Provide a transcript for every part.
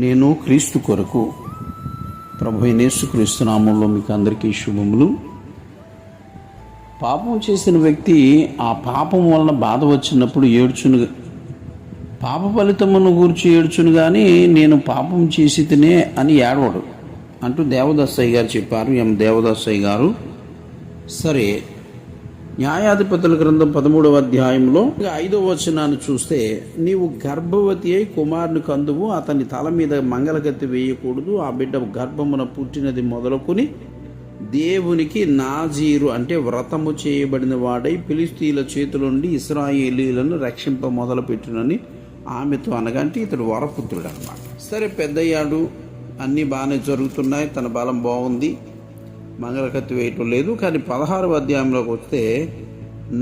నేను క్రీస్తు కొరకు ప్రభు అయిన యేసుక్రీస్తు నామంలో మీకు అందరికీ శుభములు. పాపం చేసిన వ్యక్తి ఆ పాపం వలన బాధ వచ్చినప్పుడు ఏడ్చును, పాప ఫలితమును గూర్చి ఏడ్చును కానీ నేను పాపం చేసి తినే అని ఏడవడు అంటూ దేవదాసయ్య గారు చెప్పారు. దేవదాసయ్య గారు. సరే, న్యాయాధిపతుల గ్రంథం 13వ అధ్యాయంలో 5వ వచనాన్ని చూస్తే, నీవు గర్భవతి అయి కుమారుని కందువు, అతని తల మీద మంగళగత్తి వేయకూడదు, ఆ బిడ్డ గర్భమున పుట్టినది మొదలుకొని దేవునికి నాజీరు అంటే వ్రతము చేయబడిన వాడై ఫిలిష్తీయుల చేతుల నుండి ఇశ్రాయేలీయులను రక్షింప మొదలుపెట్టునని ఆమెతో అనగా, అంటే ఇతడు వరపుత్రుడు అన్నమాట. సరే, పెద్దయ్యాడు, అన్నీ బాగానే జరుగుతున్నాయి, తన బలం బాగుంది, మంగళకత్తి వేయటం లేదు. కానీ 16వ అధ్యాయంలోకి వస్తే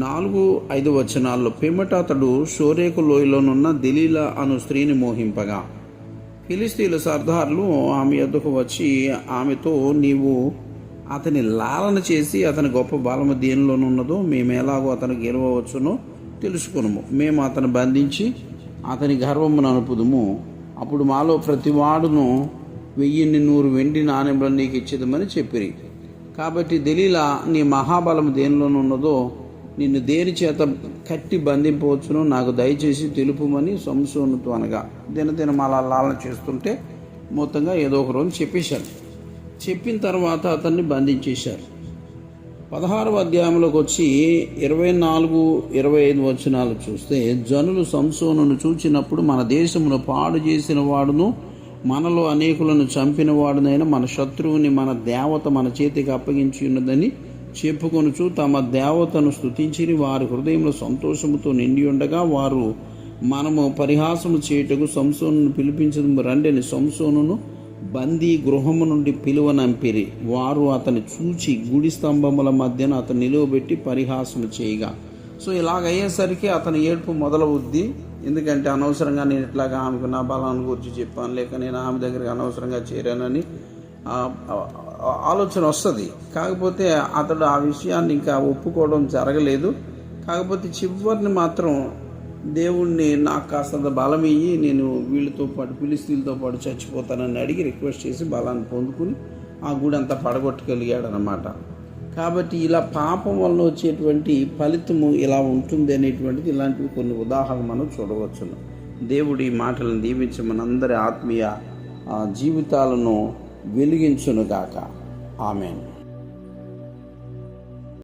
4-5 వచనాల్లో, పిమ్మట అతడు షోరేకు లోయలోనున్న దెలీలా అను స్త్రీని మోహింపగా ఫిలిష్తీయుల సర్దార్లు ఆమె యొద్దకు వచ్చి ఆమెతో, నీవు అతని లాలన చేసి అతని గొప్ప బలము దేనిలోనున్నదో మేము ఎలాగో అతను గెలవవచ్చునో తెలుసుకున్నాము. మేము అతను బంధించి అతని గర్వమును అనుపుదుము, అప్పుడు మాలో ప్రతి వాడును 1,100 వెండి నాణెములను నీకు ఇచ్చేదమని చెప్పిరి. కాబట్టి దెలీలా, నీ మహాబలం దేనిలోనున్నదో నిన్ను దేని చేత కట్టి బంధింపవచ్చునో నాకు దయచేసి తెలుపుమని సంసోనుతో అనగా, దినదినం అలా లాలన చేస్తుంటే మొత్తంగా ఏదో ఒక రోజు చెప్పేశారు. చెప్పిన తర్వాత అతన్ని బంధించేశారు. 16వ అధ్యాయంలోకి వచ్చి 24-25 వచనాలు చూస్తే, జనులు సంసోనును చూచినప్పుడు, మన దేశమును పాడు చేసిన వాడును మనలో అనేకులను చంపిన వాడునైనా మన శత్రువుని మన దేవత మన చేతికి అప్పగించి ఉన్నదని చెప్పుకొనుచు తమ దేవతను స్తుతించిరి. వారి హృదయంలో సంతోషముతో నిండి ఉండగా వారు, మనము పరిహాసము చేయుటకు సంసోనును పిలిపించదు రండి అని సంసోనును బందీ గృహము నుండి పిలువనంపిరి. వారు అతని చూచి గుడి స్తంభముల మధ్యన అతను నిలువబెట్టి పరిహాసము చేయగా, సో ఇలాగయ్యేసరికి అతని ఏడుపు మొదలవుద్ది. ఎందుకంటే అనవసరంగా నేను ఇట్లాగా ఆమెకు నా బలాన్ని గురించి చెప్పాను, లేక నేను ఆమె దగ్గరికి అనవసరంగా చేరానని ఆలోచన వస్తుంది. కాకపోతే అతడు ఆ విషయాన్ని ఇంకా ఒప్పుకోవడం జరగలేదు. కాకపోతే చివరిని మాత్రం దేవుణ్ణి నాకు కాస్తంత బలం ఇయ్యి, నేను వీళ్ళతో పాటు ఫిలిష్తీయులతో పాటు చచ్చిపోతానని అడిగి రిక్వెస్ట్ చేసి బలాన్ని పొందుకుని ఆ గుడి అంతా పడగొట్టగలిగాడు అన్నమాట. కాబట్టి ఇలా పాపం వలన వచ్చేటువంటి ఫలితము ఇలా ఉంటుంది అనేటువంటిది, ఇలాంటివి కొన్ని ఉదాహరణలు మనం చూడవచ్చును. దేవుడి మాటలను దీవించి మనందరి ఆత్మీయ జీవితాలను వెలిగించునుగాక. ఆమేన్.